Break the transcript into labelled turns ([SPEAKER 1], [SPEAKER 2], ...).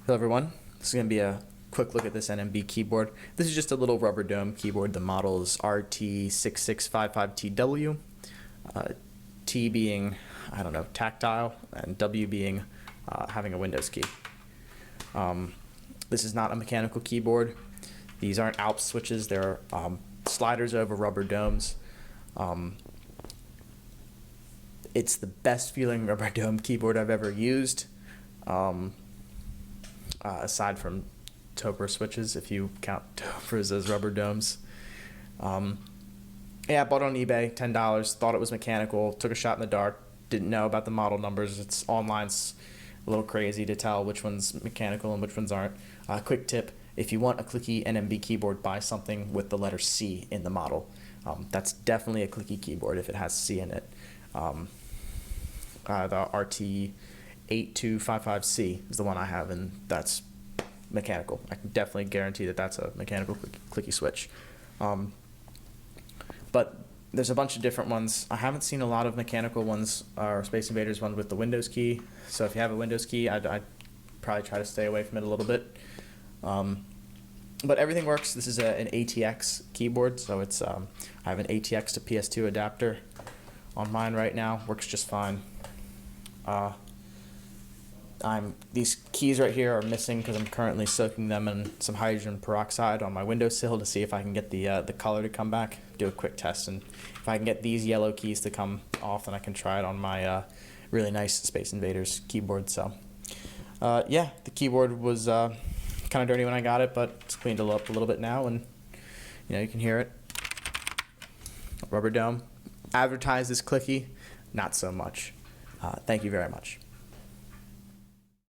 [SPEAKER 1] Hello everyone, this is going to be a quick look at this NMB keyboard. This is just a little rubber dome keyboard. The model is RT6655TW, T being, I don't know, tactile, and W being having a Windows key. This is not a mechanical keyboard. These aren't Alps switches, they're sliders over rubber domes. It's the best feeling rubber dome keyboard I've ever used. Aside from Topper switches, if you count Toppers as rubber domes. Yeah, I bought it on eBay, $10, thought it was mechanical, took a shot in the dark, didn't know about the model numbers. It's online's a little crazy to tell which one's mechanical and which ones aren't. Quick tip, if you want a clicky NMB keyboard, buy something with the letter C in the model. That's definitely a clicky keyboard if it has C in it. The RT8255C is the one I have, and that's mechanical. I can definitely guarantee that that's a mechanical clicky switch. But there's a bunch of different ones. I haven't seen a lot of mechanical ones or Space Invaders ones with the Windows key. So if you have a Windows key, I'd probably try to stay away from it a little bit. But everything works. This is an ATX keyboard, so it's I have an ATX to PS2 adapter on mine right now. Works just fine. These keys right here are missing because I'm currently soaking them in some hydrogen peroxide on my windowsill to see if I can get the color to come back. Do a quick test, and if I can get these yellow keys to come off, then I can try it on my really nice Space Invaders keyboard. So yeah, the keyboard was kind of dirty when I got it, but it's cleaned it up a little bit now, and you can hear it. Rubber dome. Advertised as clicky, not so much. Thank you very much.